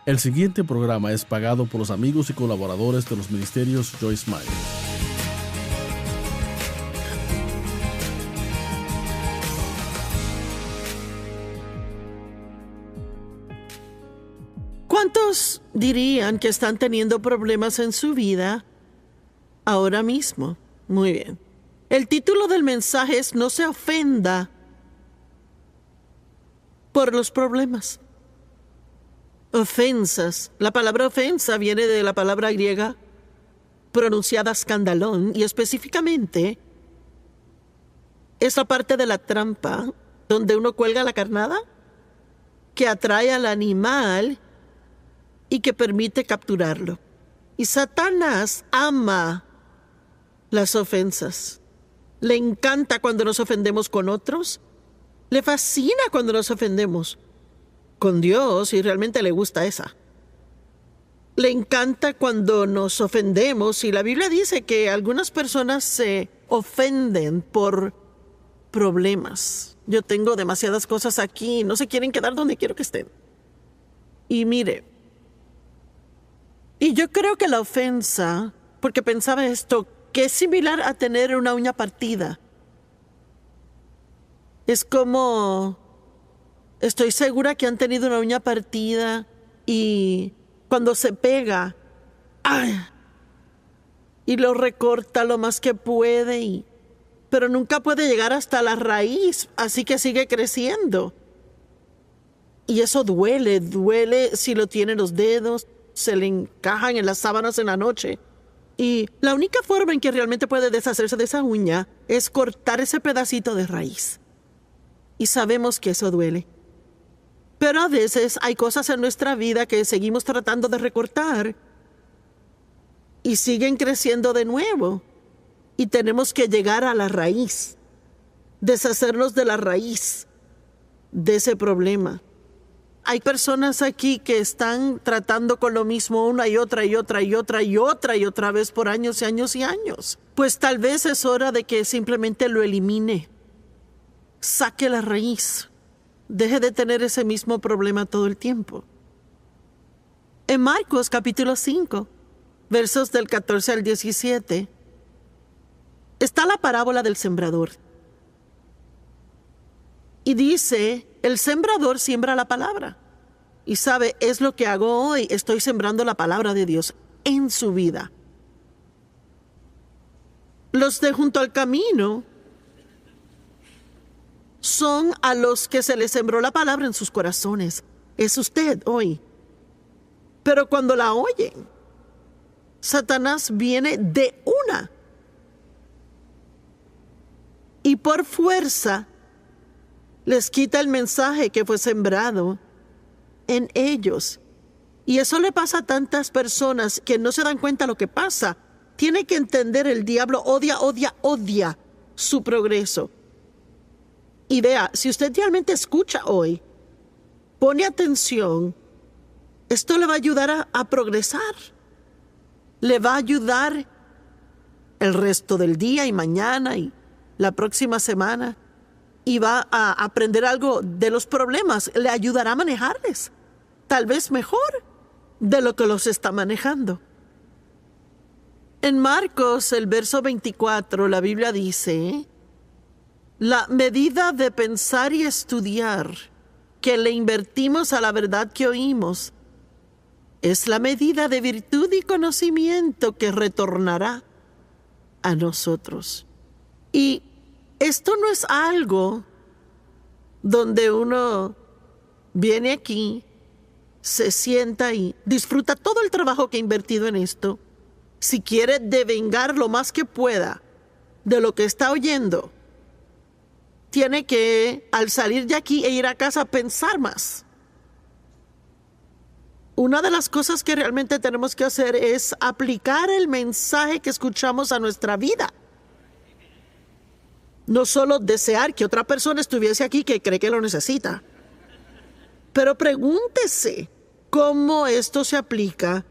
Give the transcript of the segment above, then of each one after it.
El siguiente programa es pagado por los amigos y colaboradores de los ministerios Joyce Meyer. ¿Cuántos dirían que están teniendo problemas en su vida ahora mismo? Muy bien. El título del mensaje es No se ofenda por los problemas. Ofensas. La palabra ofensa viene de la palabra griega pronunciada escandalón y específicamente es la parte de la trampa donde uno cuelga la carnada que atrae al animal y que permite capturarlo. Y Satanás ama las ofensas. Le encanta cuando nos ofendemos con otros. Le fascina cuando nos ofendemos con Dios y realmente le gusta esa. Le encanta cuando nos ofendemos y la Biblia dice que algunas personas se ofenden por problemas. Yo tengo demasiadas cosas aquí, no se quieren quedar donde quiero que estén. Y mire, y yo creo que la ofensa, porque pensaba esto, que es similar a tener una uña partida. Es como, estoy segura que han tenido una uña partida y cuando se pega, ¡ay!, y lo recorta lo más que puede, pero nunca puede llegar hasta la raíz, así que sigue creciendo. Y eso duele si lo tiene en los dedos, se le encajan en las sábanas en la noche. Y la única forma en que realmente puede deshacerse de esa uña es cortar ese pedacito de raíz. Y sabemos que eso duele. Pero a veces hay cosas en nuestra vida que seguimos tratando de recortar y siguen creciendo de nuevo. Y tenemos que llegar a la raíz, deshacernos de la raíz de ese problema. Hay personas aquí que están tratando con lo mismo una y otra vez por años y años y años. Pues tal vez es hora de que simplemente lo elimine. Saque la raíz. Deje de tener ese mismo problema todo el tiempo. En Marcos capítulo 5, versos del 14 al 17, está la parábola del sembrador. Y dice, el sembrador siembra la palabra. Y sabe, es lo que hago hoy. Estoy sembrando la palabra de Dios en su vida. Los de junto al camino son a los que se les sembró la palabra en sus corazones. Es usted hoy. Pero cuando la oyen, Satanás viene de una. Y por fuerza les quita el mensaje que fue sembrado en ellos. Y eso le pasa a tantas personas que no se dan cuenta de lo que pasa. Tiene que entender, el diablo odia su progreso. Y vea, si usted realmente escucha hoy, pone atención, esto le va a ayudar a progresar. Le va a ayudar el resto del día y mañana y la próxima semana. Y va a aprender algo de los problemas. Le ayudará a manejarles. Tal vez mejor de lo que los está manejando. En Marcos, el verso 24, la Biblia dice: la medida de pensar y estudiar que le invertimos a la verdad que oímos es la medida de virtud y conocimiento que retornará a nosotros. Y esto no es algo donde uno viene aquí, se sienta y disfruta todo el trabajo que ha invertido en esto. Si quiere devengar lo más que pueda de lo que está oyendo, tiene que, al salir de aquí e ir a casa, pensar más. Una de las cosas que realmente tenemos que hacer es aplicar el mensaje que escuchamos a nuestra vida. No solo desear que otra persona estuviese aquí que cree que lo necesita, pero pregúntese cómo esto se aplica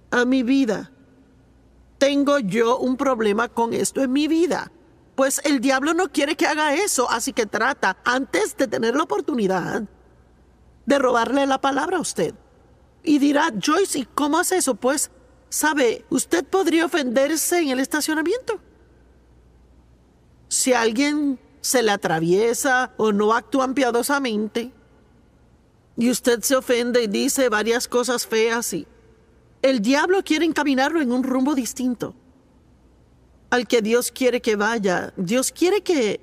a mi vida. ¿Tengo yo un problema con esto en mi vida? Pues el diablo no quiere que haga eso, así que trata, antes de tener la oportunidad, de robarle la palabra a usted. Y dirá, Joyce, ¿y cómo hace eso? Pues, ¿sabe? Usted podría ofenderse en el estacionamiento. Si alguien se le atraviesa o no actúan piadosamente, y usted se ofende y dice varias cosas feas, y el diablo quiere encaminarlo en un rumbo distinto al que Dios quiere que vaya. Dios quiere que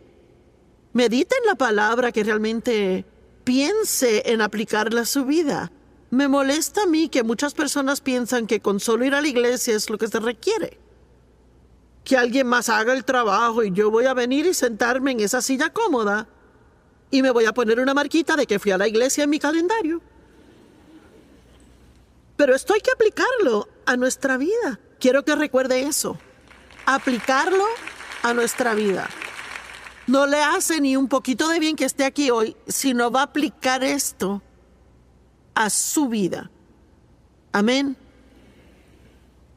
medite en la palabra, que realmente piense en aplicarla a su vida. Me molesta a mí que muchas personas piensan que con solo ir a la iglesia es lo que se requiere. Que alguien más haga el trabajo y yo voy a venir y sentarme en esa silla cómoda y me voy a poner una marquita de que fui a la iglesia en mi calendario. Pero esto hay que aplicarlo a nuestra vida. Quiero que recuerde eso. Aplicarlo a nuestra vida. No le hace ni un poquito de bien que esté aquí hoy, sino va a aplicar esto a su vida. Amén.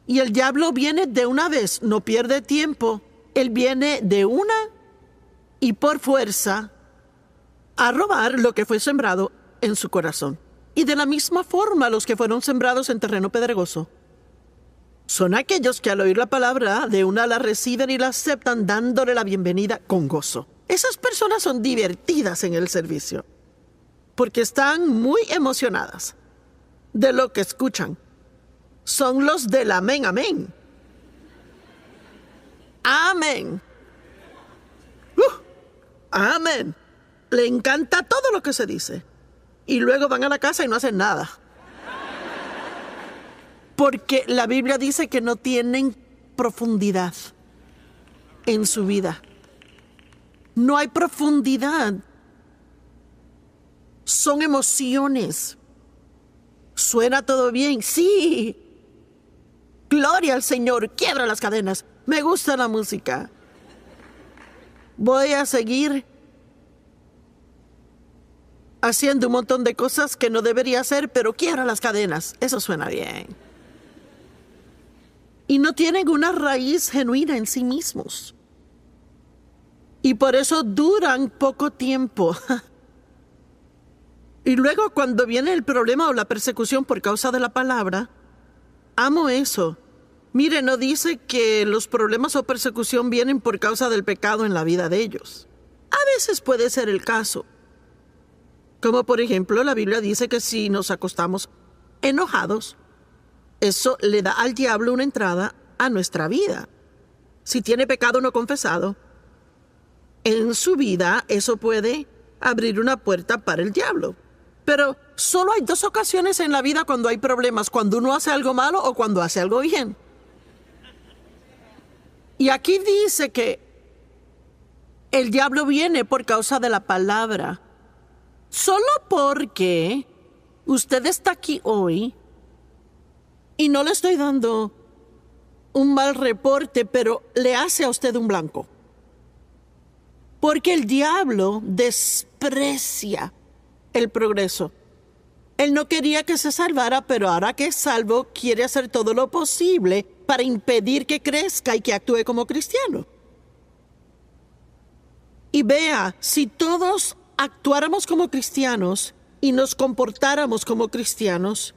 Y el diablo viene de una vez, no pierde tiempo. Él viene de una y por fuerza a robar lo que fue sembrado en su corazón. Y de la misma forma los que fueron sembrados en terreno pedregoso son aquellos que al oír la palabra de una la reciben y la aceptan dándole la bienvenida con gozo. Esas personas son divertidas en el servicio porque están muy emocionadas de lo que escuchan. Son los del amén, amén. Amén. Amén. Le encanta todo lo que se dice. Y luego van a la casa y no hacen nada. Porque la Biblia dice que no tienen profundidad en su vida. No hay profundidad. Son emociones. ¿Suena todo bien? Sí. Gloria al Señor. Quiebra las cadenas. Me gusta la música. Voy a seguir haciendo un montón de cosas que no debería hacer, pero quiebra las cadenas. Eso suena bien. Y no tienen una raíz genuina en sí mismos. Y por eso duran poco tiempo. Y luego cuando viene el problema o la persecución por causa de la palabra, amo eso. Mire, no dice que los problemas o persecución vienen por causa del pecado en la vida de ellos. A veces puede ser el caso. Como por ejemplo, la Biblia dice que si nos acostamos enojados, eso le da al diablo una entrada a nuestra vida. Si tiene pecado no confesado, en su vida eso puede abrir una puerta para el diablo. Pero solo hay 2 ocasiones en la vida cuando hay problemas: cuando uno hace algo malo o cuando hace algo bien. Y aquí dice que el diablo viene por causa de la palabra. Solo porque usted está aquí hoy, y no le estoy dando un mal reporte, pero le hace a usted un blanco. Porque el diablo desprecia el progreso. Él no quería que se salvara, pero ahora que es salvo, quiere hacer todo lo posible para impedir que crezca y que actúe como cristiano. Y vea, si todos actuáramos como cristianos y nos comportáramos como cristianos,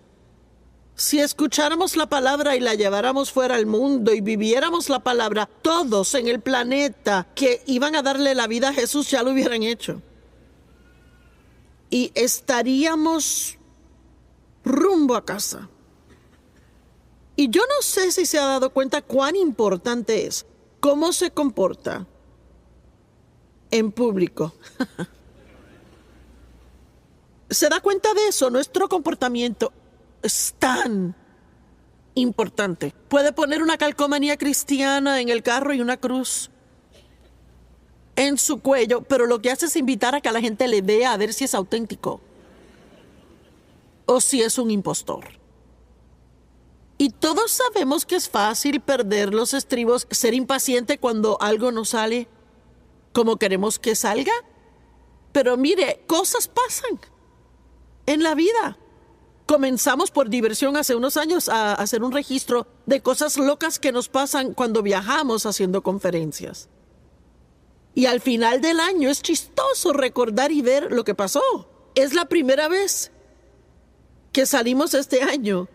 si escucháramos la palabra y la lleváramos fuera al mundo y viviéramos la palabra, todos en el planeta que iban a darle la vida a Jesús ya lo hubieran hecho. Y estaríamos rumbo a casa. Y yo no sé si se ha dado cuenta cuán importante es cómo se comporta en público. ¿Se da cuenta de eso? Nuestro comportamiento es tan importante. Puede poner una calcomanía cristiana en el carro y una cruz en su cuello, pero lo que hace es invitar a que la gente le vea a ver si es auténtico o si es un impostor. Y todos sabemos que es fácil perder los estribos, ser impaciente cuando algo no sale como queremos que salga. Pero mire, cosas pasan en la vida. Comenzamos por diversión hace unos años a hacer un registro de cosas locas que nos pasan cuando viajamos haciendo conferencias. Y al final del año es chistoso recordar y ver lo que pasó. Es la primera vez que salimos este año.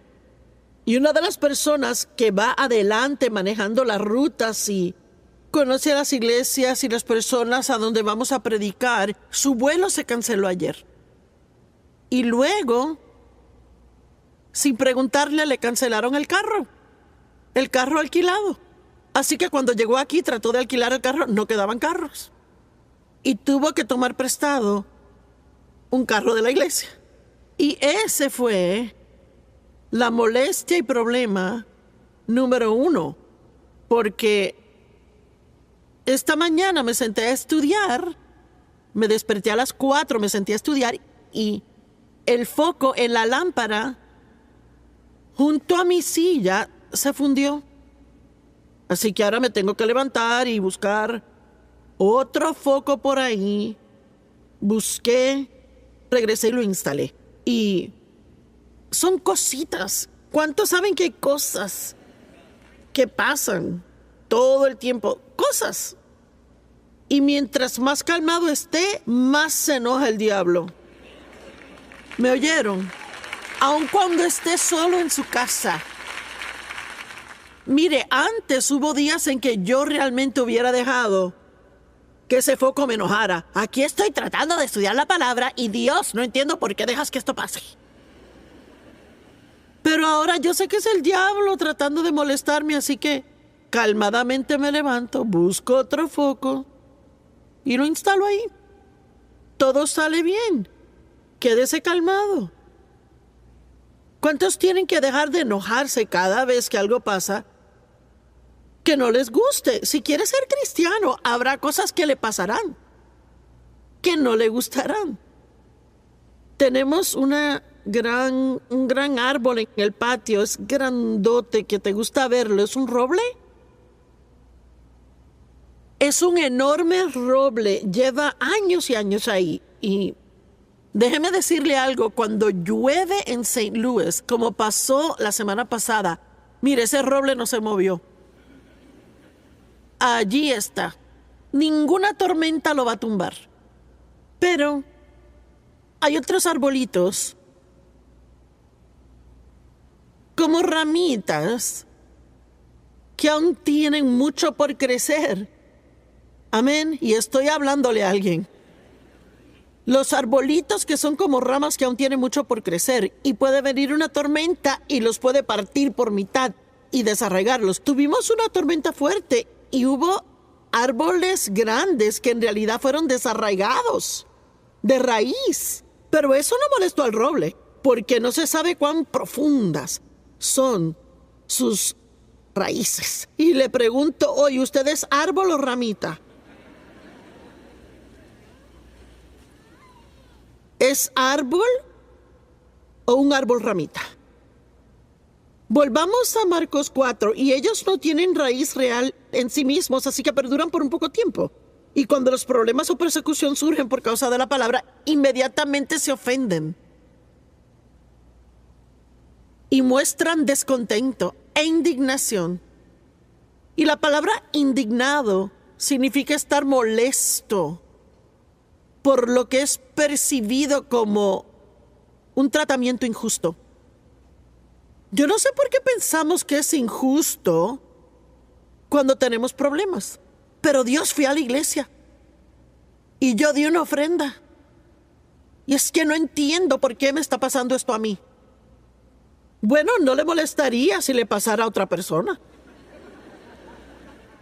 Y una de las personas que va adelante manejando las rutas y conoce a las iglesias y las personas a donde vamos a predicar, su vuelo se canceló ayer. Y luego, sin preguntarle, le cancelaron el carro alquilado. Así que cuando llegó aquí trató de alquilar el carro, no quedaban carros. Y tuvo que tomar prestado un carro de la iglesia. Y ese fue la molestia y problema número 1. Porque esta mañana me senté a estudiar, me desperté a las 4, me senté a estudiar y el foco en la lámpara junto a mi silla se fundió. Así que ahora me tengo que levantar y buscar otro foco por ahí. Busqué, regresé y lo instalé. Y son cositas. ¿Cuántos saben que hay cosas que pasan todo el tiempo? Cosas. Y mientras más calmado esté, más se enoja el diablo. ¿Me oyeron? Aun cuando esté solo en su casa. Mire, antes hubo días en que yo realmente hubiera dejado que ese foco me enojara. Aquí estoy tratando de estudiar la palabra y Dios, no entiendo por qué dejas que esto pase. Pero ahora yo sé que es el diablo tratando de molestarme, así que calmadamente me levanto, busco otro foco y lo instalo ahí. Todo sale bien. Quédese calmado. ¿Cuántos tienen que dejar de enojarse cada vez que algo pasa que no les guste? Si quiere ser cristiano, habrá cosas que le pasarán, que no le gustarán. Tenemos un gran árbol en el patio, es grandote, que te gusta verlo, es un roble. Es un enorme roble, lleva años y años ahí. Y déjeme decirle algo, cuando llueve en St. Louis, como pasó la semana pasada, mire, ese roble no se movió. Allí está. Ninguna tormenta lo va a tumbar. Pero hay otros arbolitos como ramitas que aún tienen mucho por crecer. Amén. Y estoy hablándole a alguien. Los arbolitos que son como ramas que aún tienen mucho por crecer y puede venir una tormenta y los puede partir por mitad y desarraigarlos. Tuvimos una tormenta fuerte y hubo árboles grandes que en realidad fueron desarraigados de raíz. Pero eso no molestó al roble, porque no se sabe cuán profundas son sus raíces. Y le pregunto hoy, ¿usted es árbol o ramita? ¿Es árbol o un árbol ramita? Volvamos a Marcos 4, y ellos no tienen raíz real en sí mismos, así que perduran por un poco tiempo. Y cuando los problemas o persecución surgen por causa de la palabra, inmediatamente se ofenden. Y muestran descontento e indignación. Y la palabra indignado significa estar molesto por lo que es percibido como un tratamiento injusto. Yo no sé por qué pensamos que es injusto cuando tenemos problemas, pero Dios fue a la iglesia y yo di una ofrenda. Y es que no entiendo por qué me está pasando esto a mí. Bueno, no le molestaría si le pasara a otra persona.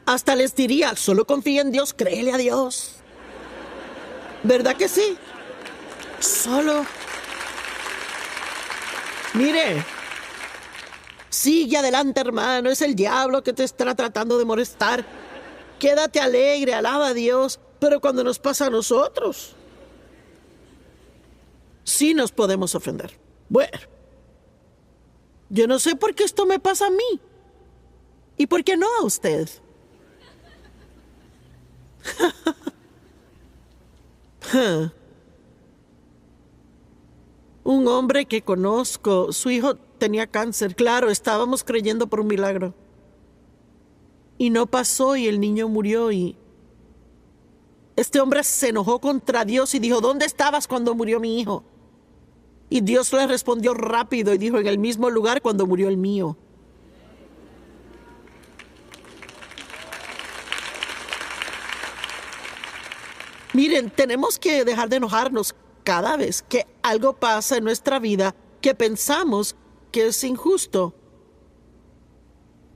Hasta les diría, solo confía en Dios, créele a Dios. ¿Verdad que sí? Solo. Mire, sigue adelante, hermano, es el diablo que te está tratando de molestar. Quédate alegre, alaba a Dios, pero cuando nos pasa a nosotros, sí nos podemos ofender. Bueno, yo no sé por qué esto me pasa a mí y por qué no a usted. Un hombre que conozco, su hijo tenía cáncer. Claro, estábamos creyendo por un milagro. Y no pasó y el niño murió y este hombre se enojó contra Dios y dijo, ¿dónde estabas cuando murió mi hijo? Y Dios le respondió rápido y dijo: en el mismo lugar cuando murió el mío. Miren, tenemos que dejar de enojarnos cada vez que algo pasa en nuestra vida que pensamos que es injusto.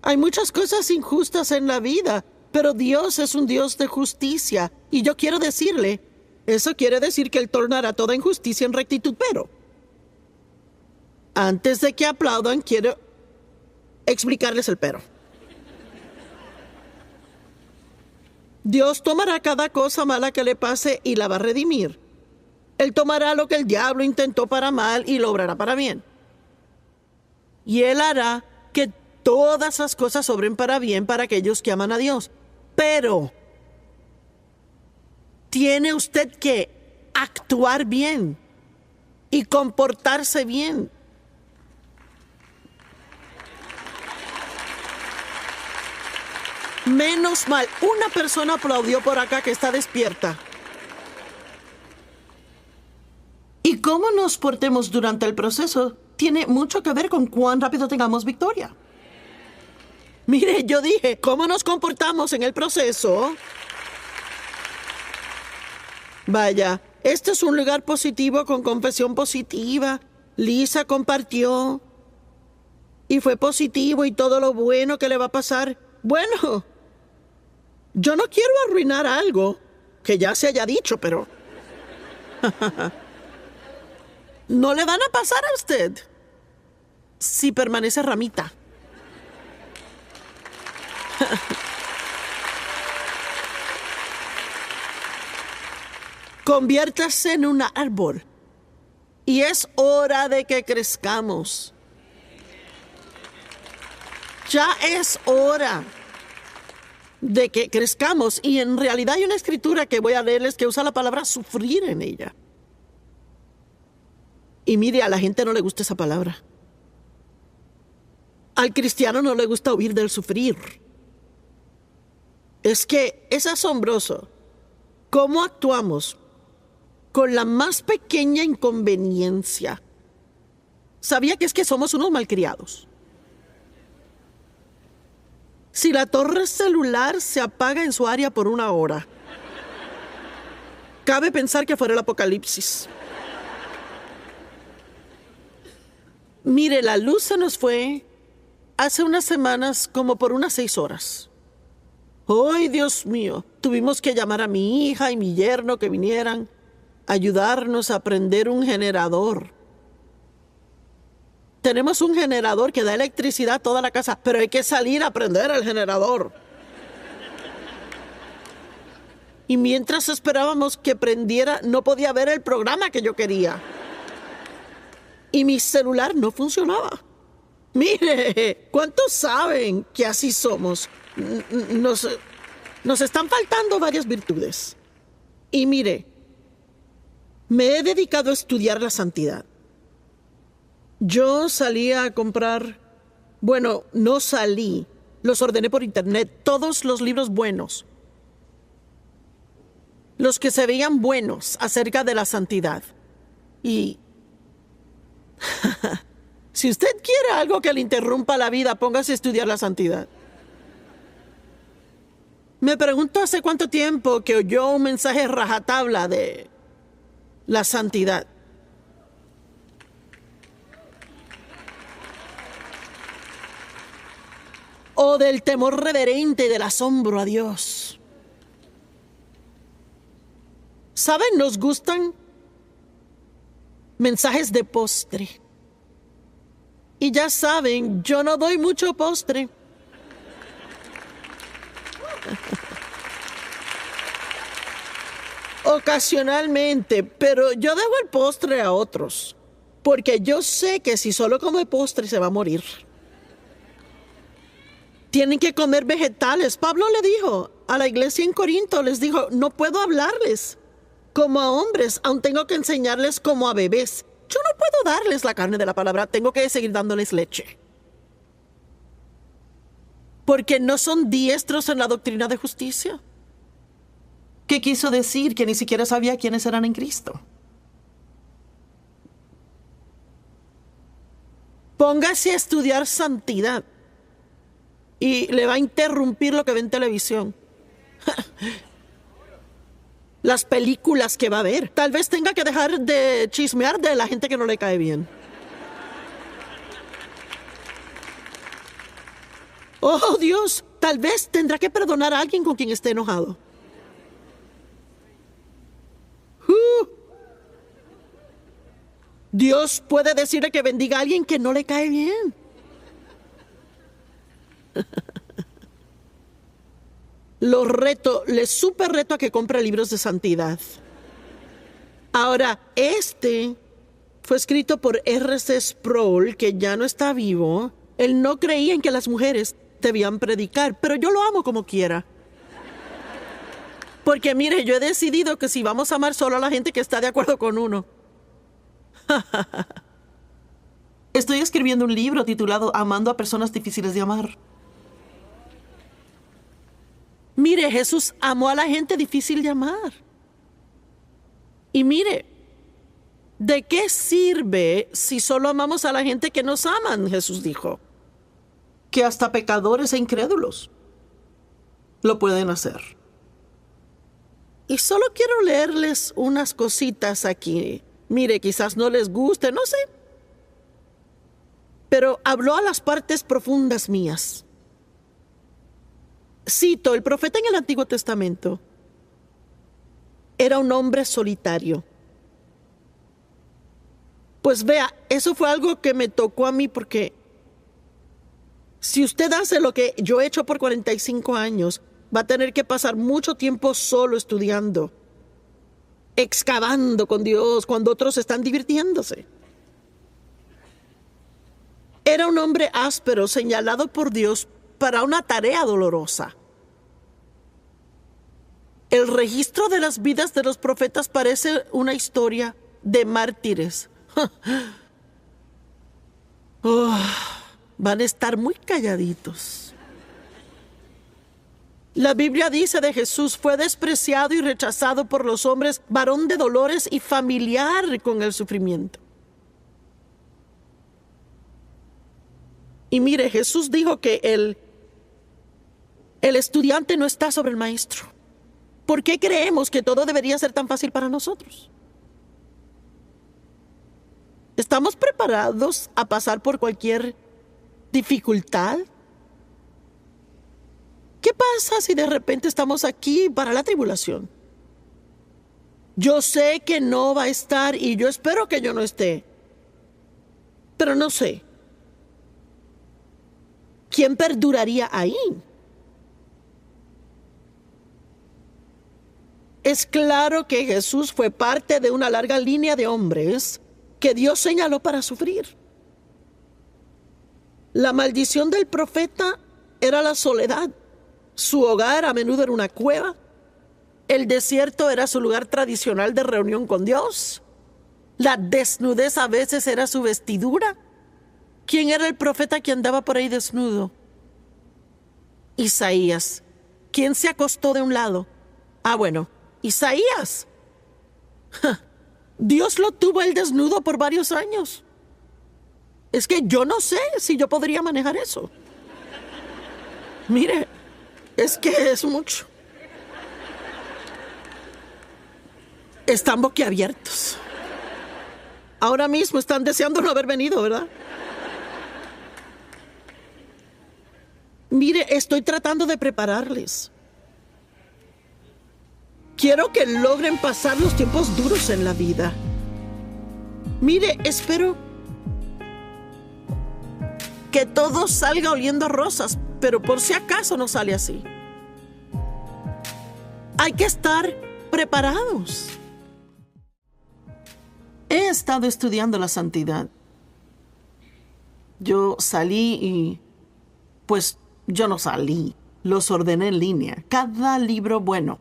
Hay muchas cosas injustas en la vida, pero Dios es un Dios de justicia. Y yo quiero decirle, eso quiere decir que Él tornará toda injusticia en rectitud, pero antes de que aplaudan, quiero explicarles el pero. Dios tomará cada cosa mala que le pase y la va a redimir. Él tomará lo que el diablo intentó para mal y lo obrará para bien. Y Él hará que todas esas cosas obren para bien para aquellos que aman a Dios. Pero tiene usted que actuar bien y comportarse bien. Menos mal, una persona aplaudió por acá que está despierta. Y cómo nos portemos durante el proceso tiene mucho que ver con cuán rápido tengamos victoria. Mire, yo dije, ¿cómo nos comportamos en el proceso? Vaya, este es un lugar positivo con confesión positiva. Lisa compartió y fue positivo y todo lo bueno que le va a pasar. Bueno, yo no quiero arruinar algo que ya se haya dicho, pero no le van a pasar a usted si permanece ramita. Conviértase en un árbol. Y es hora de que crezcamos. Ya es hora de que crezcamos. Y en realidad hay una escritura que voy a leerles que usa la palabra sufrir en ella. Y mire, a la gente no le gusta esa palabra. Al cristiano no le gusta oír del sufrir. Es que es asombroso cómo actuamos con la más pequeña inconveniencia. ¿Sabía que es que somos unos malcriados? Si la torre celular se apaga en su área por 1 hora, cabe pensar que fuera el apocalipsis. Mire, la luz se nos fue hace unas semanas como por unas 6 horas. ¡Ay, Dios mío! Tuvimos que llamar a mi hija y mi yerno que vinieran a ayudarnos a prender un generador. Tenemos un generador que da electricidad a toda la casa, pero hay que salir a prender el generador. Y mientras esperábamos que prendiera, no podía ver el programa que yo quería. Y mi celular no funcionaba. Mire, ¿cuántos saben que así somos? Nos están faltando varias virtudes. Y mire, me he dedicado a estudiar la santidad. Yo salí a comprar, bueno, no salí, los ordené por internet, todos los libros buenos. Los que se veían buenos acerca de la santidad. Y si usted quiere algo que le interrumpa la vida, póngase a estudiar la santidad. Me pregunto hace cuánto tiempo que oyó un mensaje rajatabla de la santidad. O del temor reverente y del asombro a Dios. ¿Saben? Nos gustan mensajes de postre. Y ya saben, yo no doy mucho postre. Ocasionalmente, pero yo dejo el postre a otros, porque yo sé que si solo come postre se va a morir. Tienen que comer vegetales. Pablo le dijo a la iglesia en Corinto, les dijo, no puedo hablarles como a hombres, aún tengo que enseñarles como a bebés. Yo no puedo darles la carne de la palabra, tengo que seguir dándoles leche. Porque no son diestros en la doctrina de justicia. ¿Qué quiso decir? Que ni siquiera sabía quiénes eran en Cristo. Póngase a estudiar santidad y le va a interrumpir lo que ve en televisión. Las películas que va a ver. Tal vez tenga que dejar de chismear de la gente que no le cae bien. Oh, Dios, tal vez tendrá que perdonar a alguien con quien esté enojado. Dios puede decirle que bendiga a alguien que no le cae bien. Le súper reto a que compre libros de santidad. Ahora, fue escrito por R.C. Sproul, que ya no está vivo. Él no creía en que las mujeres debían predicar, pero yo lo amo como quiera. Porque mire, yo he decidido que si vamos a amar solo a la gente que está de acuerdo con uno. Estoy escribiendo un libro titulado Amando a personas difíciles de amar. Mire, Jesús amó a la gente difícil de amar. Y mire, ¿de qué sirve si solo amamos a la gente que nos aman? Jesús dijo que hasta pecadores e incrédulos lo pueden hacer. Y solo quiero leerles unas cositas aquí. Mire, quizás no les guste, no sé. Pero habló a las partes profundas mías. Cito, el profeta en el Antiguo Testamento era un hombre solitario. Pues vea, eso fue algo que me tocó a mí porque si usted hace lo que yo he hecho por 45 años, va a tener que pasar mucho tiempo solo estudiando, excavando con Dios cuando otros están divirtiéndose. Era un hombre áspero, señalado por Dios para una tarea dolorosa. El registro de las vidas de los profetas parece una historia de mártires. Van a estar muy calladitos. La Biblia dice de Jesús: fue despreciado y rechazado por los hombres, varón de dolores y familiar con el sufrimiento. Y mire, Jesús dijo que el estudiante no está sobre el maestro. ¿Por qué creemos que todo debería ser tan fácil para nosotros? ¿Estamos preparados a pasar por cualquier dificultad? ¿Qué pasa si de repente estamos aquí para la tribulación? Yo sé que no va a estar y yo espero que yo no esté. Pero no sé. ¿Quién perduraría ahí? Es claro que Jesús fue parte de una larga línea de hombres que Dios señaló para sufrir. La maldición del profeta era la soledad. Su hogar a menudo era una cueva. El desierto era su lugar tradicional de reunión con Dios. La desnudez a veces era su vestidura. ¿Quién era el profeta que andaba por ahí desnudo? Isaías. ¿Quién se acostó de un lado? Bueno, Isaías. Dios lo tuvo él desnudo por varios años. Es que yo no sé si yo podría manejar eso. Mire, es que es mucho. Están boquiabiertos. Ahora mismo están deseando no haber venido, ¿verdad? Mire, estoy tratando de prepararles. Quiero que logren pasar los tiempos duros en la vida. Mire, espero que todo salga oliendo a rosas, pero por si acaso no sale así. Hay que estar preparados. He estado estudiando la santidad. Yo salí y... pues yo no salí. Los ordené en línea. Cada libro bueno.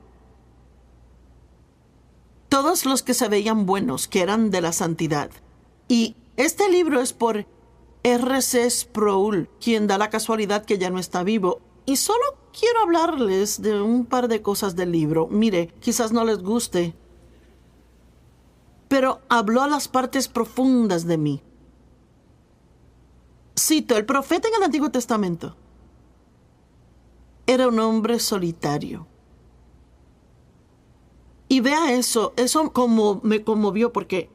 Todos los que se veían buenos, que eran de la santidad. Y este libro es por R.C. Sproul, quien da la casualidad que ya no está vivo. Y solo quiero hablarles de un par de cosas del libro. Mire, quizás no les guste, pero habló a las partes profundas de mí. Cito, el profeta en el Antiguo Testamento era un hombre solitario. Y vea eso como me conmovió porque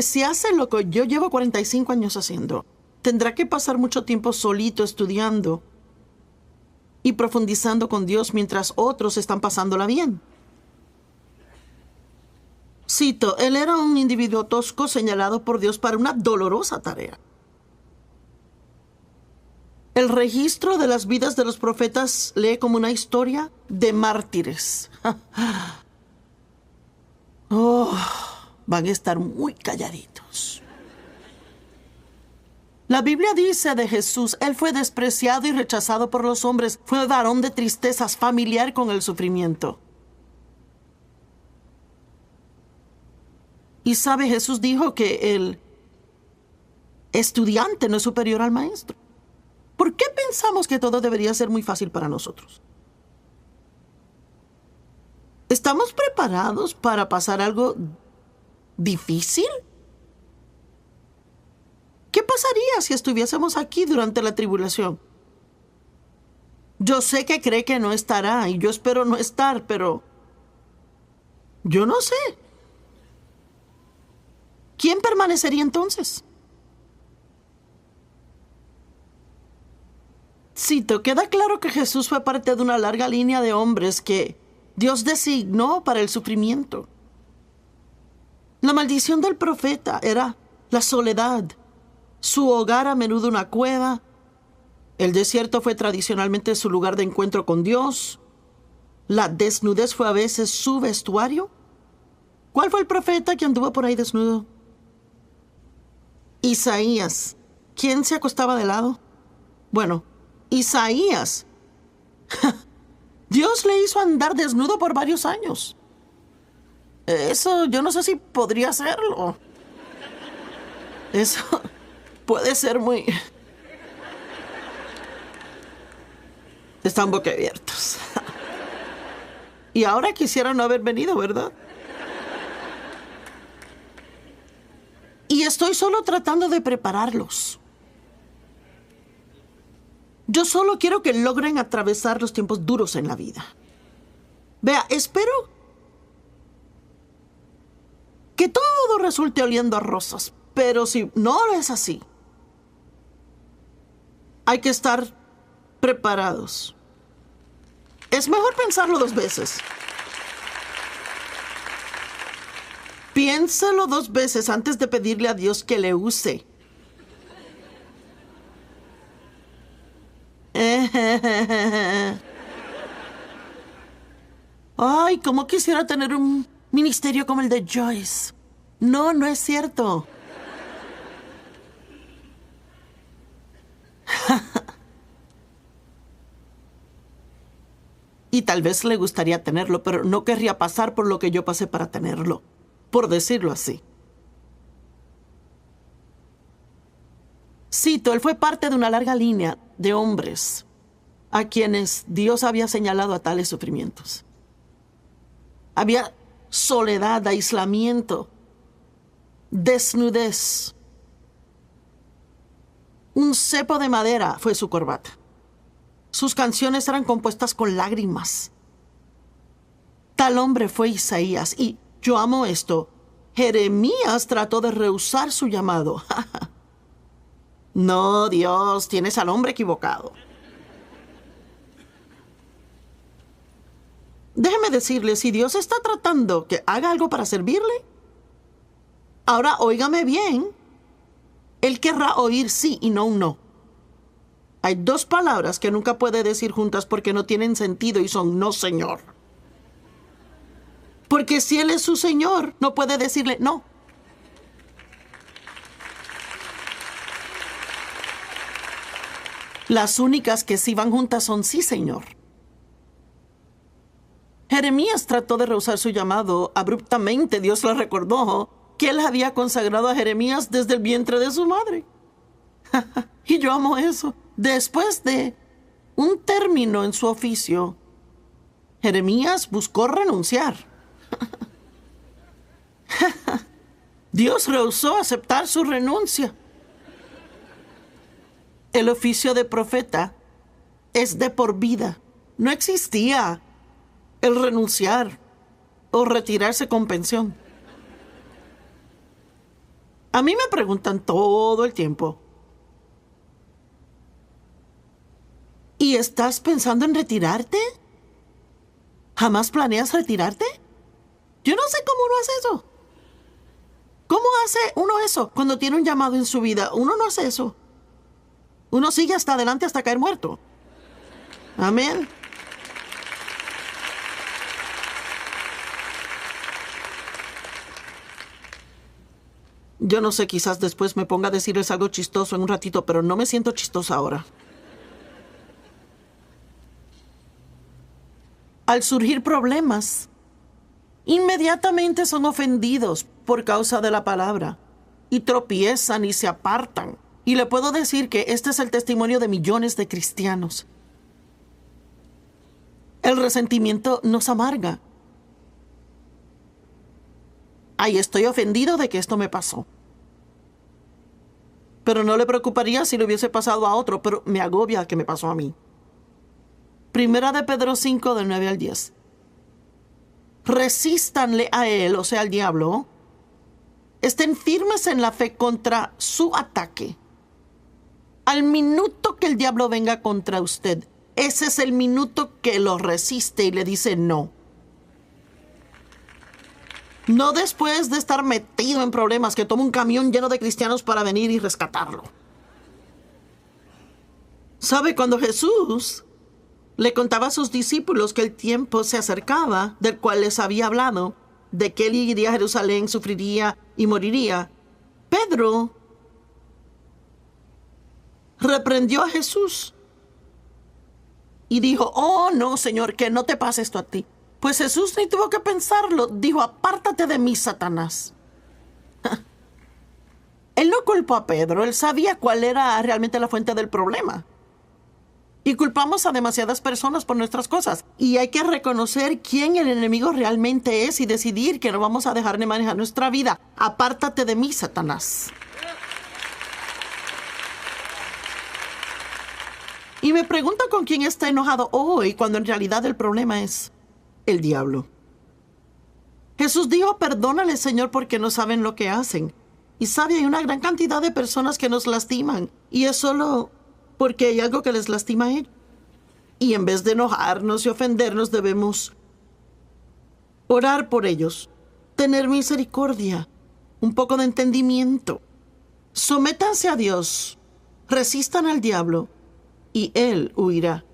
si hace lo que yo llevo 45 años haciendo, tendrá que pasar mucho tiempo solito estudiando y profundizando con Dios mientras otros están pasándola bien. Cito, él era un individuo tosco señalado por Dios para una dolorosa tarea. El registro de las vidas de los profetas lee como una historia de mártires. Van a estar muy calladitos. La Biblia dice de Jesús, él fue despreciado y rechazado por los hombres. Fue varón de tristezas, familiar con el sufrimiento. Y sabe, Jesús dijo que el estudiante no es superior al maestro. ¿Por qué pensamos que todo debería ser muy fácil para nosotros? ¿Estamos preparados para pasar algo difícil? ¿Qué pasaría si estuviésemos aquí durante la tribulación? Yo sé que cree que no estará y yo espero no estar, pero yo no sé. ¿Quién permanecería entonces? Cito, queda claro que Jesús fue parte de una larga línea de hombres que Dios designó para el sufrimiento. La maldición del profeta era la soledad, su hogar a menudo una cueva. El desierto fue tradicionalmente su lugar de encuentro con Dios. La desnudez fue a veces su vestuario. ¿Cuál fue el profeta que anduvo por ahí desnudo? Isaías. ¿Quién se acostaba de lado? Bueno, Isaías. Dios le hizo andar desnudo por varios años. Eso yo no sé si podría hacerlo. Eso puede ser muy... Están boquiabiertos. Y ahora quisiera no haber venido, ¿verdad? Y estoy solo tratando de prepararlos. Yo solo quiero que logren atravesar los tiempos duros en la vida. Vea, espero que todo resulte oliendo a rosas, pero si no es así, hay que estar preparados. Es mejor pensarlo 2 veces. Piénsalo 2 veces antes de pedirle a Dios que le use. Ay, cómo quisiera tener un ministerio como el de Joyce. No, no es cierto. Y tal vez le gustaría tenerlo, pero no querría pasar por lo que yo pasé para tenerlo, por decirlo así. Cito, él fue parte de una larga línea de hombres a quienes Dios había señalado a tales sufrimientos. Había soledad, aislamiento, desnudez. Un cepo de madera fue su corbata. Sus canciones eran compuestas con lágrimas. Tal hombre fue Isaías. Y yo amo esto. Jeremías trató de rehusar su llamado. No, Dios, tienes al hombre equivocado. Déjeme decirle, si Dios está tratando que haga algo para servirle, ahora óigame bien, Él querrá oír sí y no un no. Hay 2 palabras que nunca puede decir juntas porque no tienen sentido y son no, Señor. Porque si Él es su Señor, no puede decirle no. Las únicas que sí van juntas son sí, Señor. Jeremías trató de rehusar su llamado. Abruptamente Dios le recordó que Él había consagrado a Jeremías desde el vientre de su madre. Y yo amo eso. Después de un término en su oficio, Jeremías buscó renunciar. Dios rehusó aceptar su renuncia. El oficio de profeta es de por vida. No existía el renunciar o retirarse con pensión. A mí me preguntan todo el tiempo, ¿y estás pensando en retirarte? ¿Jamás planeas retirarte? Yo no sé cómo uno hace eso. ¿Cómo hace uno eso cuando tiene un llamado en su vida? Uno no hace eso. Uno sigue hasta adelante hasta caer muerto. Amén. Yo no sé, quizás después me ponga a decirles algo chistoso en un ratito, pero no me siento chistosa ahora. Al surgir problemas, inmediatamente son ofendidos por causa de la palabra y tropiezan y se apartan. Y le puedo decir que este es el testimonio de millones de cristianos. El resentimiento nos amarga. Ay, estoy ofendido de que esto me pasó. Pero no le preocuparía si le hubiese pasado a otro, pero me agobia que me pasó a mí. Primera de Pedro 5, del 9 al 10. Resístanle a él, o sea, al diablo. Estén firmes en la fe contra su ataque. Al minuto que el diablo venga contra usted, ese es el minuto que lo resiste y le dice no. No después de estar metido en problemas, que toma un camión lleno de cristianos para venir y rescatarlo. ¿Sabe? Cuando Jesús le contaba a sus discípulos que el tiempo se acercaba, del cual les había hablado, de que él iría a Jerusalén, sufriría y moriría, Pedro reprendió a Jesús y dijo, oh no, Señor, que no te pase esto a ti. Pues Jesús ni tuvo que pensarlo, dijo, apártate de mí, Satanás. Él no culpó a Pedro, él sabía cuál era realmente la fuente del problema. Y culpamos a demasiadas personas por nuestras cosas. Y hay que reconocer quién el enemigo realmente es y decidir que no vamos a dejar de manejar nuestra vida. Apártate de mí, Satanás. Y me pregunto con quién está enojado hoy, cuando en realidad el problema es el diablo. Jesús dijo, perdónale, Señor, porque no saben lo que hacen. Y sabe, hay una gran cantidad de personas que nos lastiman. Y es solo porque hay algo que les lastima a ellos. Y en vez de enojarnos y ofendernos, debemos orar por ellos, tener misericordia, un poco de entendimiento. Sométanse a Dios, resistan al diablo, y él huirá.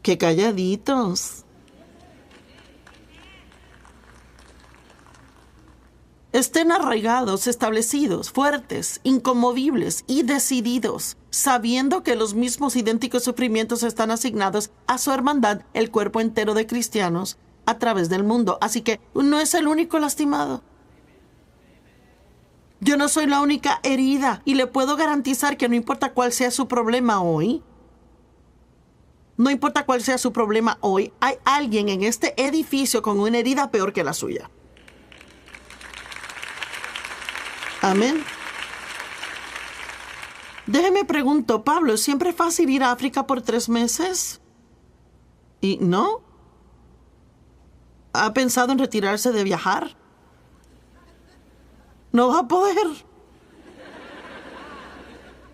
¡Qué calladitos! Estén arraigados, establecidos, fuertes, inconmovibles y decididos, sabiendo que los mismos idénticos sufrimientos están asignados a su hermandad, el cuerpo entero de cristianos, a través del mundo. Así que no es el único lastimado. Yo no soy la única herida y le puedo garantizar que no importa cuál sea su problema hoy, hay alguien en este edificio con una herida peor que la suya. Amén. Déjeme pregunto, Pablo, ¿siempre es fácil ir a África por 3 meses? ¿Y no? ¿Ha pensado en retirarse de viajar? No va a poder.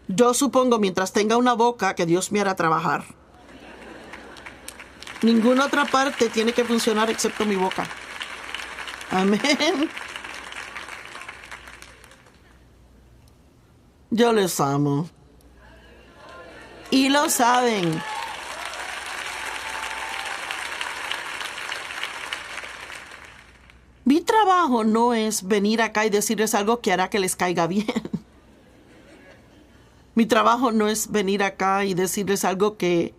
Yo supongo, mientras tenga una boca, que Dios me hará trabajar. Ninguna otra parte tiene que funcionar excepto mi boca. Amén. Yo les amo. Y lo saben. Mi trabajo no es venir acá y decirles algo que hará que les caiga bien. Mi trabajo no es venir acá y decirles algo que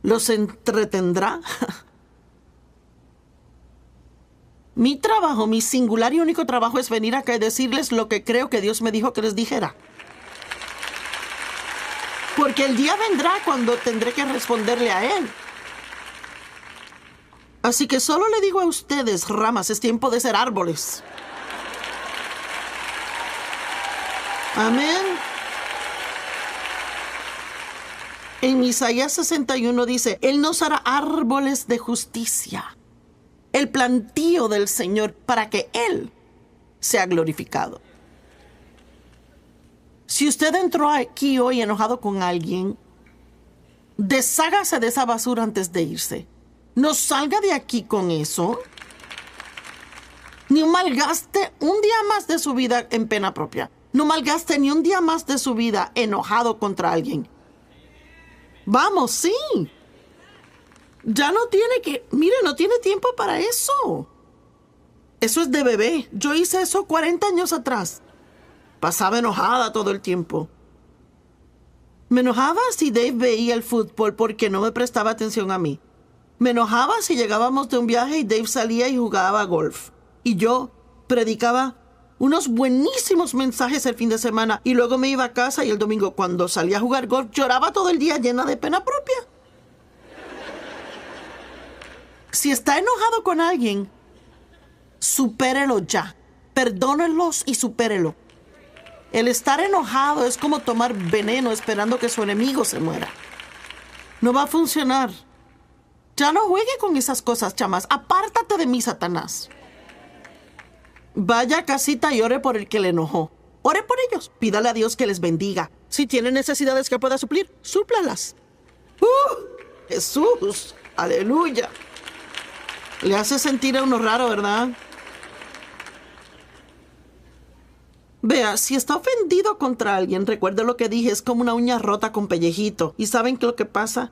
los entretendrá. Mi trabajo, mi singular y único trabajo es venir acá y decirles lo que creo que Dios me dijo que les dijera. Porque el día vendrá cuando tendré que responderle a Él. Así que solo le digo a ustedes, ramas, es tiempo de ser árboles. Amén. En Isaías 61 dice, Él nos hará árboles de justicia, el plantío del Señor, para que Él sea glorificado. Si usted entró aquí hoy enojado con alguien, deshágase de esa basura antes de irse. No salga de aquí con eso. Ni malgaste un día más de su vida en pena propia. No malgaste ni un día más de su vida enojado contra alguien. Vamos, sí. Ya no tiene que... Mire, no tiene tiempo para eso. Eso es de bebé. Yo hice eso 40 años atrás. Pasaba enojada todo el tiempo. Me enojaba si Dave veía el fútbol porque no me prestaba atención a mí. Me enojaba si llegábamos de un viaje y Dave salía y jugaba golf. Y yo predicaba unos buenísimos mensajes el fin de semana y luego me iba a casa y el domingo cuando salía a jugar golf lloraba todo el día llena de pena propia. Si está enojado con alguien, supérelo ya. Perdónenlos y supérelo. El estar enojado es como tomar veneno esperando que su enemigo se muera. No va a funcionar. Ya no juegue con esas cosas, chamas. Apártate de mí, Satanás. Vaya a casita y ore por el que le enojó. Ore por ellos. Pídale a Dios que les bendiga. Si tiene necesidades que pueda suplir, súplalas. Jesús. Aleluya. Le hace sentir a uno raro, ¿verdad? Vea, si está ofendido contra alguien, recuerde lo que dije, es como una uña rota con pellejito. ¿Y saben qué es lo que pasa?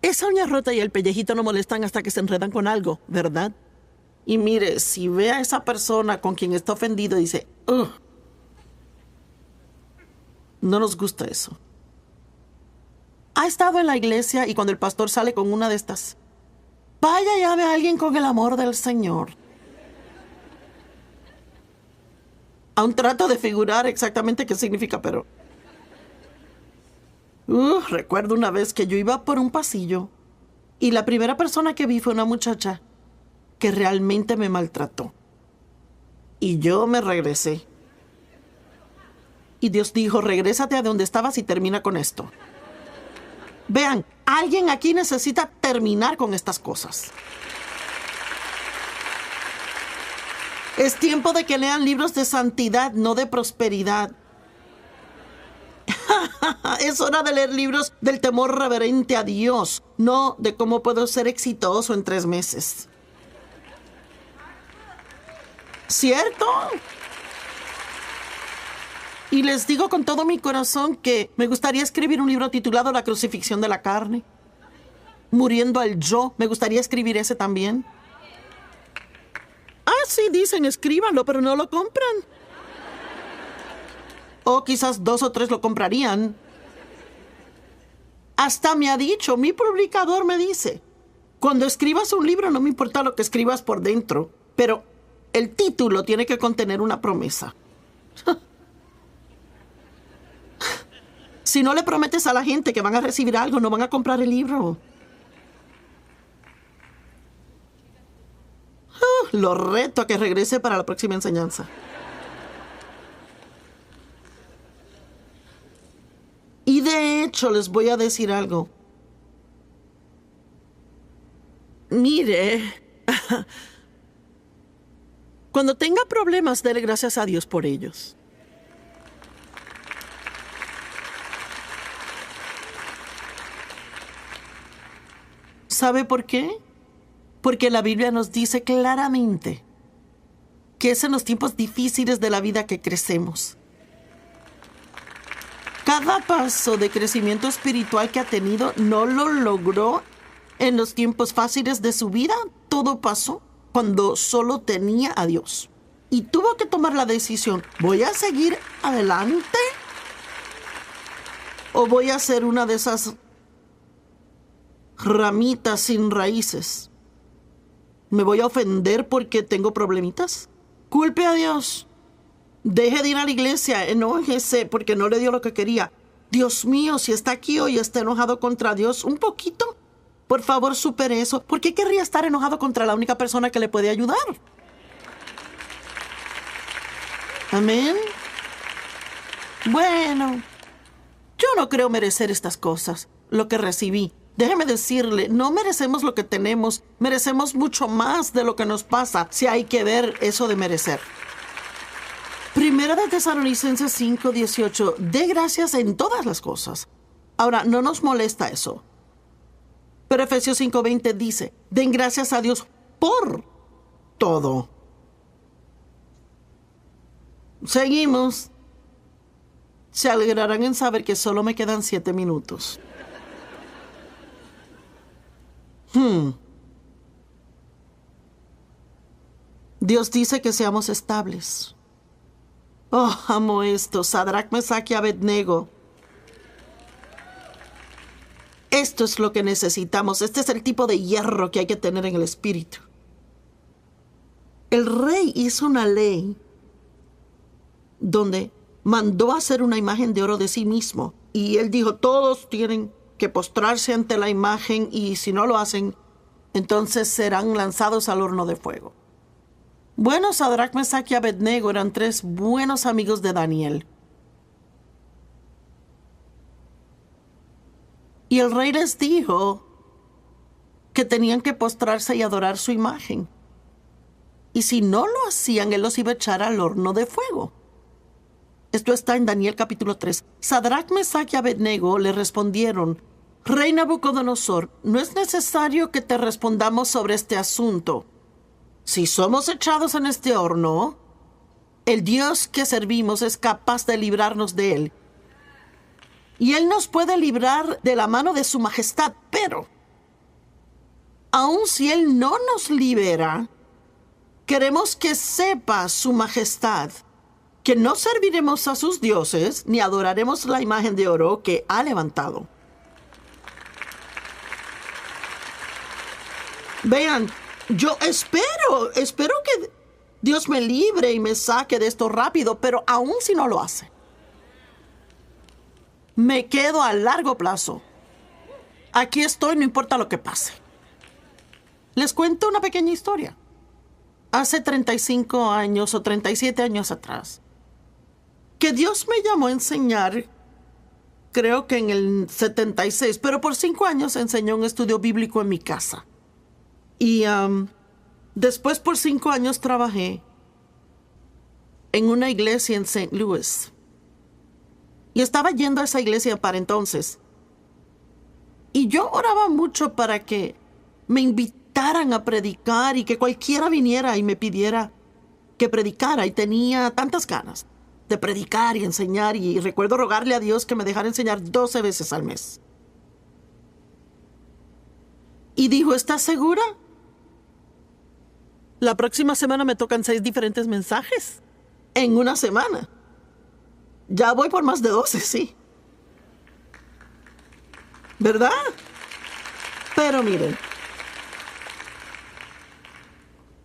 Esa uña rota y el pellejito no molestan hasta que se enredan con algo, ¿verdad? Y mire, si ve a esa persona con quien está ofendido y dice, ugh, no nos gusta eso. Ha estado en la iglesia y cuando el pastor sale con una de estas, vaya y ve a alguien con el amor del Señor. Aún trato de figurar exactamente qué significa, pero... recuerdo una vez que yo iba por un pasillo y la primera persona que vi fue una muchacha que realmente me maltrató. Y yo me regresé. Y Dios dijo, regrésate a donde estabas y termina con esto. Vean, alguien aquí necesita terminar con estas cosas. Es tiempo de que lean libros de santidad, no de prosperidad. Es hora de leer libros del temor reverente a Dios, no de cómo puedo ser exitoso en 3 meses. ¿Cierto? Y les digo con todo mi corazón que me gustaría escribir un libro titulado La crucifixión de la carne. Muriendo al yo. Me gustaría escribir ese también. Ah, sí, dicen, escríbanlo, pero no lo compran. O quizás 2 o 3 lo comprarían. Hasta me ha dicho, mi publicador me dice, cuando escribas un libro no me importa lo que escribas por dentro, pero el título tiene que contener una promesa. Si no le prometes a la gente que van a recibir algo, no van a comprar el libro. Lo reto a que regrese para la próxima enseñanza. Y de hecho, les voy a decir algo. Mire, cuando tenga problemas, dele gracias a Dios por ellos. ¿Sabe por qué? Porque la Biblia nos dice claramente que es en los tiempos difíciles de la vida que crecemos. Cada paso de crecimiento espiritual que ha tenido no lo logró en los tiempos fáciles de su vida. Todo pasó cuando solo tenía a Dios. Y tuvo que tomar la decisión, ¿voy a seguir adelante? ¿O voy a ser una de esas ramitas sin raíces? ¿Me voy a ofender porque tengo problemitas? Culpe a Dios. Deje de ir a la iglesia, enójese porque no le dio lo que quería. Dios mío, si está aquí hoy y está enojado contra Dios un poquito, por favor supere eso. ¿Por qué querría estar enojado contra la única persona que le puede ayudar? Amén. Bueno, yo no creo merecer estas cosas, lo que recibí. Déjeme decirle, no merecemos lo que tenemos, merecemos mucho más de lo que nos pasa, si hay que ver eso de merecer. Primera de Tesalonicenses 5:18, dé gracias en todas las cosas. Ahora, no nos molesta eso. Pero Efesios 5:20 dice, den gracias a Dios por todo. Seguimos. Se alegrarán en saber que solo me quedan 7 minutos. Dios dice que seamos estables. Oh, amo esto. Sadrach, Mesach y Abednego. Esto es lo que necesitamos. Este es el tipo de hierro que hay que tener en el espíritu. El rey hizo una ley donde mandó hacer una imagen de oro de sí mismo. Y él dijo, todos tienen que postrarse ante la imagen y si no lo hacen, entonces serán lanzados al horno de fuego. Bueno, Sadrach, Mesach y Abednego eran 3 buenos amigos de Daniel. Y el rey les dijo que tenían que postrarse y adorar su imagen. Y si no lo hacían, él los iba a echar al horno de fuego. Esto está en Daniel capítulo 3. Sadrach, Mesach y Abednego le respondieron, Rey Nabucodonosor, no es necesario que te respondamos sobre este asunto. Si somos echados en este horno, el Dios que servimos es capaz de librarnos de él. Y él nos puede librar de la mano de su majestad, pero aun si él no nos libera, queremos que sepa su majestad que no serviremos a sus dioses ni adoraremos la imagen de oro que ha levantado. Vean, yo espero que Dios me libre y me saque de esto rápido, pero aun si no lo hace, me quedo a largo plazo. Aquí estoy, no importa lo que pase. Les cuento una pequeña historia. Hace 35 años o 37 años atrás, que Dios me llamó a enseñar, creo que en el 76, pero por 5 años enseñó un estudio bíblico en mi casa. Y después por 5 años trabajé en una iglesia en St. Louis. Y estaba yendo a esa iglesia para entonces. Y yo oraba mucho para que me invitaran a predicar y que cualquiera viniera y me pidiera que predicara. Y tenía tantas ganas de predicar y enseñar. Y recuerdo rogarle a Dios que me dejara enseñar 12 veces al mes. Y dijo, ¿estás segura? La próxima semana me tocan 6 diferentes mensajes. En una semana. Ya voy por más de 12, sí. ¿Verdad? Pero miren,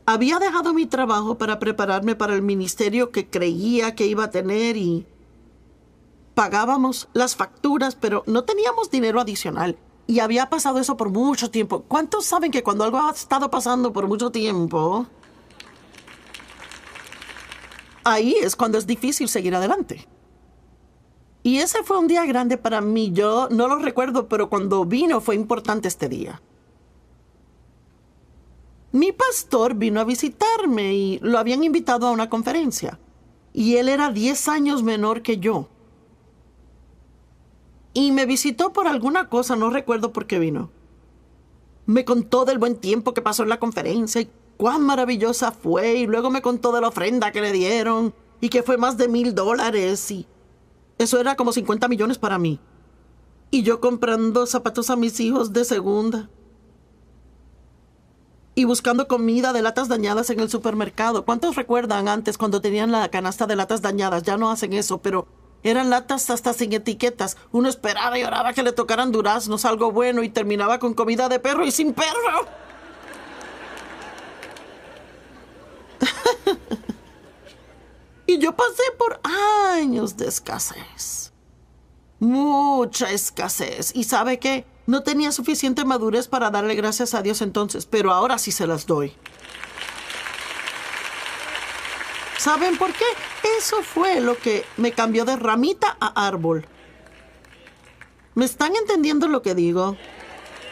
había dejado mi trabajo para prepararme para el ministerio que creía que iba a tener y pagábamos las facturas, pero no teníamos dinero adicional. Y había pasado eso por mucho tiempo. ¿Cuántos saben que cuando algo ha estado pasando por mucho tiempo, ahí es cuando es difícil seguir adelante? Y ese fue un día grande para mí. Yo no lo recuerdo, pero cuando vino fue importante este día. Mi pastor vino a visitarme y lo habían invitado a una conferencia. Y él era 10 años menor que yo. Y me visitó por alguna cosa, no recuerdo por qué vino. Me contó del buen tiempo que pasó en la conferencia y cuán maravillosa fue. Y luego me contó de la ofrenda que le dieron y que fue más de $1,000 y eso era como 50 millones para mí. Y yo comprando zapatos a mis hijos de segunda. Y buscando comida de latas dañadas en el supermercado. ¿Cuántos recuerdan antes cuando tenían la canasta de latas dañadas? Ya no hacen eso, pero eran latas hasta sin etiquetas. Uno esperaba y oraba que le tocaran duraznos, algo bueno, y terminaba con comida de perro y sin perro. Y yo pasé por años de escasez. Mucha escasez. ¿Y sabe qué? No tenía suficiente madurez para darle gracias a Dios entonces, pero ahora sí se las doy. ¿Saben por qué? Eso fue lo que me cambió de ramita a árbol. ¿Me están entendiendo lo que digo?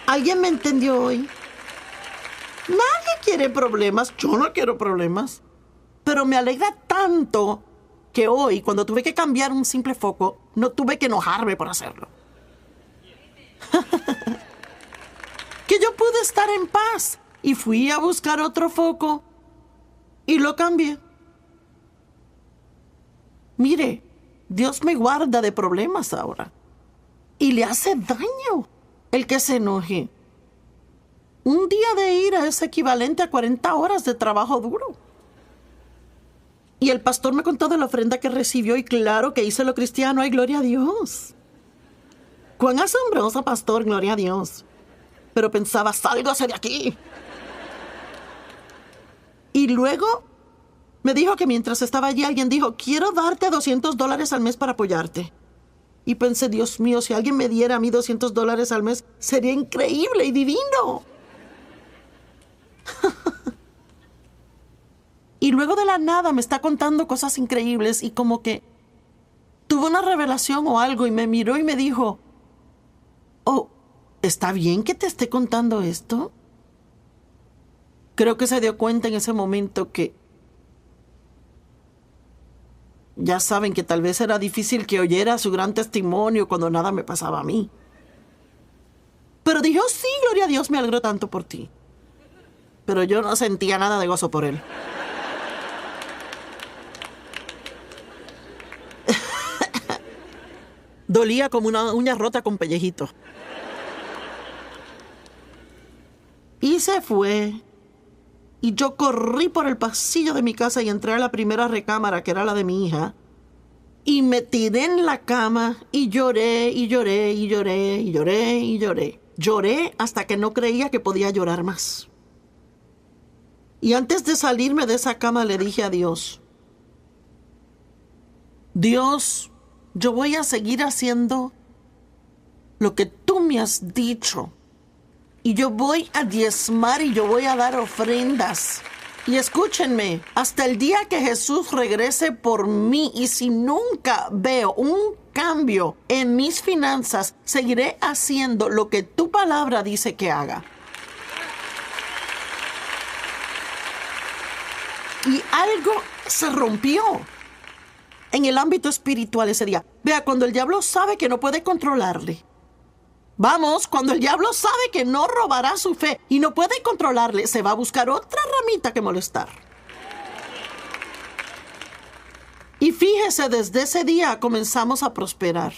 ¿Alguien me entendió hoy? Nadie quiere problemas. Yo no quiero problemas. Pero me alegra tanto que hoy, cuando tuve que cambiar un simple foco, no tuve que enojarme por hacerlo. Que yo pude estar en paz y fui a buscar otro foco y lo cambié. Mire, Dios me guarda de problemas ahora y le hace daño el que se enoje. Un día de ira es equivalente a 40 horas de trabajo duro. Y el pastor me contó de la ofrenda que recibió y claro que hice lo cristiano. ¡Ay, gloria a Dios! ¡Cuán asombroso, pastor! ¡Gloria a Dios! Pero pensaba, sálgase de aquí. Y luego me dijo que mientras estaba allí alguien dijo, quiero darte $200 al mes para apoyarte. Y pensé, Dios mío, si alguien me diera a mí $200 al mes, sería increíble y divino. Y luego de la nada me está contando cosas increíbles y como que tuvo una revelación o algo y me miró y me dijo, oh, ¿está bien que te esté contando esto? Creo que se dio cuenta en ese momento que ya saben que tal vez era difícil que oyera su gran testimonio cuando nada me pasaba a mí. Pero dijo, sí, gloria a Dios, me alegro tanto por ti. Pero yo no sentía nada de gozo por él. Dolía como una uña rota con pellejito. Y se fue. Y yo corrí por el pasillo de mi casa y entré a la primera recámara, que era la de mi hija. Y me tiré en la cama y lloré, y lloré, y lloré, y lloré, y lloré. Lloré hasta que no creía que podía llorar más. Y antes de salirme de esa cama le dije a Dios, Dios, yo voy a seguir haciendo lo que tú me has dicho. Y yo voy a diezmar y yo voy a dar ofrendas. Y escúchenme, hasta el día que Jesús regrese por mí y si nunca veo un cambio en mis finanzas, seguiré haciendo lo que tu palabra dice que haga. Y algo se rompió en el ámbito espiritual ese día. Vea, cuando el diablo sabe que no puede controlarle. Vamos, cuando el diablo sabe que no robará su fe y no puede controlarle, se va a buscar otra ramita que molestar. Y fíjese, desde ese día comenzamos a prosperar.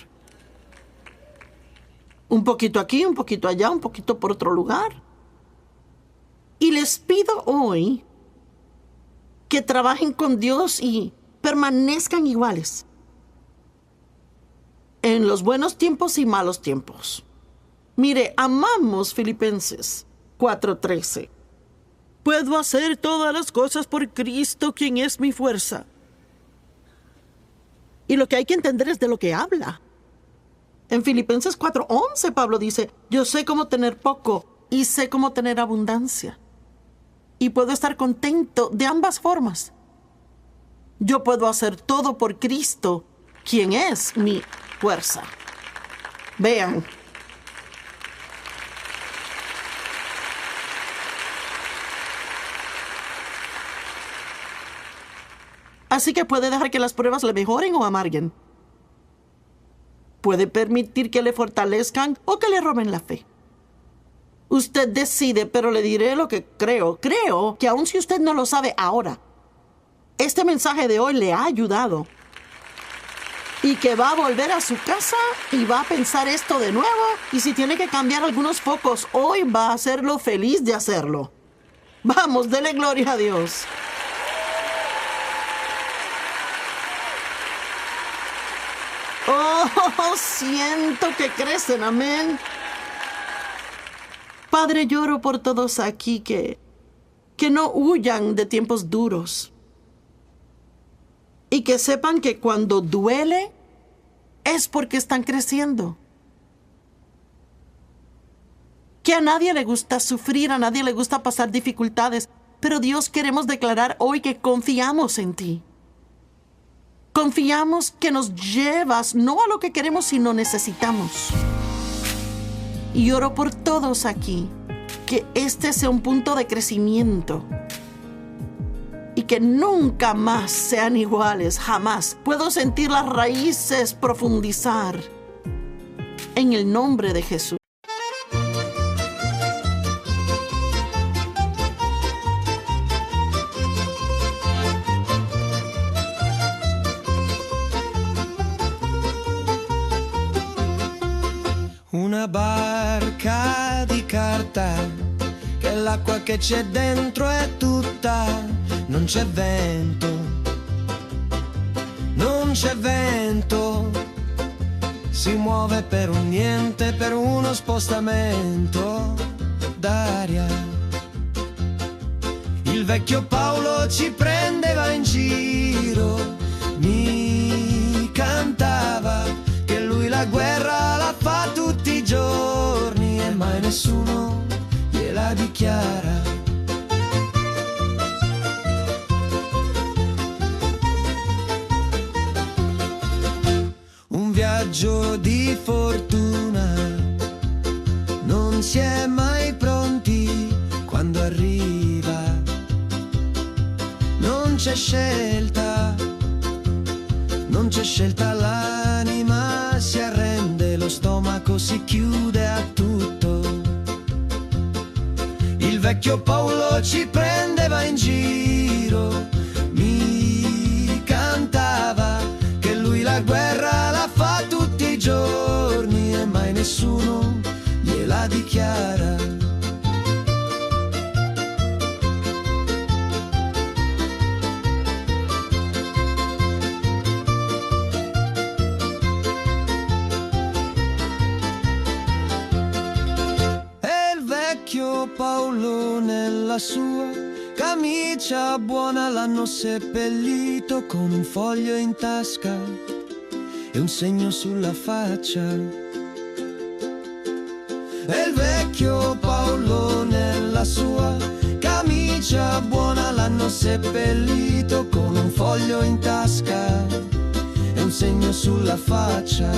Un poquito aquí, un poquito allá, un poquito por otro lugar. Y les pido hoy que trabajen con Dios y permanezcan iguales en los buenos tiempos y malos tiempos. Mire, amamos Filipenses 4:13. Puedo hacer todas las cosas por Cristo, quien es mi fuerza. Y lo que hay que entender es de lo que habla. En Filipenses 4:11 Pablo dice, yo sé cómo tener poco y sé cómo tener abundancia. Y puedo estar contento de ambas formas. Yo puedo hacer todo por Cristo, quien es mi fuerza. Vean. Así que puede dejar que las pruebas le mejoren o amarguen. Puede permitir que le fortalezcan o que le roben la fe. Usted decide, pero le diré lo que creo. Creo que aun si usted no lo sabe ahora, este mensaje de hoy le ha ayudado. Y que va a volver a su casa y va a pensar esto de nuevo. Y si tiene que cambiar algunos focos, hoy va a hacerlo feliz de hacerlo. Vamos, dele gloria a Dios. Oh, siento que crecen, amén. Padre, lloro por todos aquí que no huyan de tiempos duros. Y que sepan que cuando duele es porque están creciendo. Que a nadie le gusta sufrir, a nadie le gusta pasar dificultades. Pero Dios, queremos declarar hoy que confiamos en ti. Confiamos que nos llevas no a lo que queremos, sino necesitamos. Y oro por todos aquí, que este sea un punto de crecimiento y que nunca más sean iguales, jamás. Puedo sentir las raíces profundizar en el nombre de Jesús. Una barca di carta, che l'acqua che c'è dentro è tutta, non c'è vento, non c'è vento, si muove per un niente, per uno spostamento d'aria. Il vecchio Paolo ci prendeva in giro, mi cantava che lui la guerra la fa tutti i giorni e mai nessuno gliela dichiara. Un viaggio di fortuna, non si è mai pronti quando arriva, non c'è scelta, non c'è scelta, l'anima si arrende, lo stomaco si chiude a tutto. Il vecchio Paolo ci prendeva in giro, mi cantava che lui la guerra la fa tutti i giorni e mai nessuno gliela dichiara. Paolo nella sua camicia buona l'hanno seppellito con un foglio in tasca e un segno sulla faccia. E il vecchio Paolo nella sua camicia buona l'hanno seppellito con un foglio in tasca e un segno sulla faccia.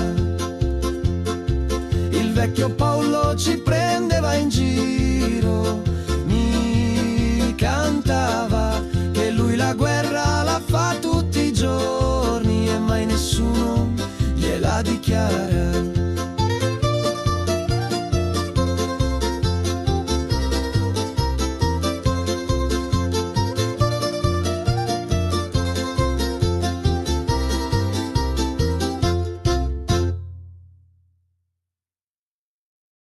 Il vecchio Paolo ci prendeva in giro, mi cantava che lui la guerra la fa tutti i giorni e mai nessuno gliela dichiara.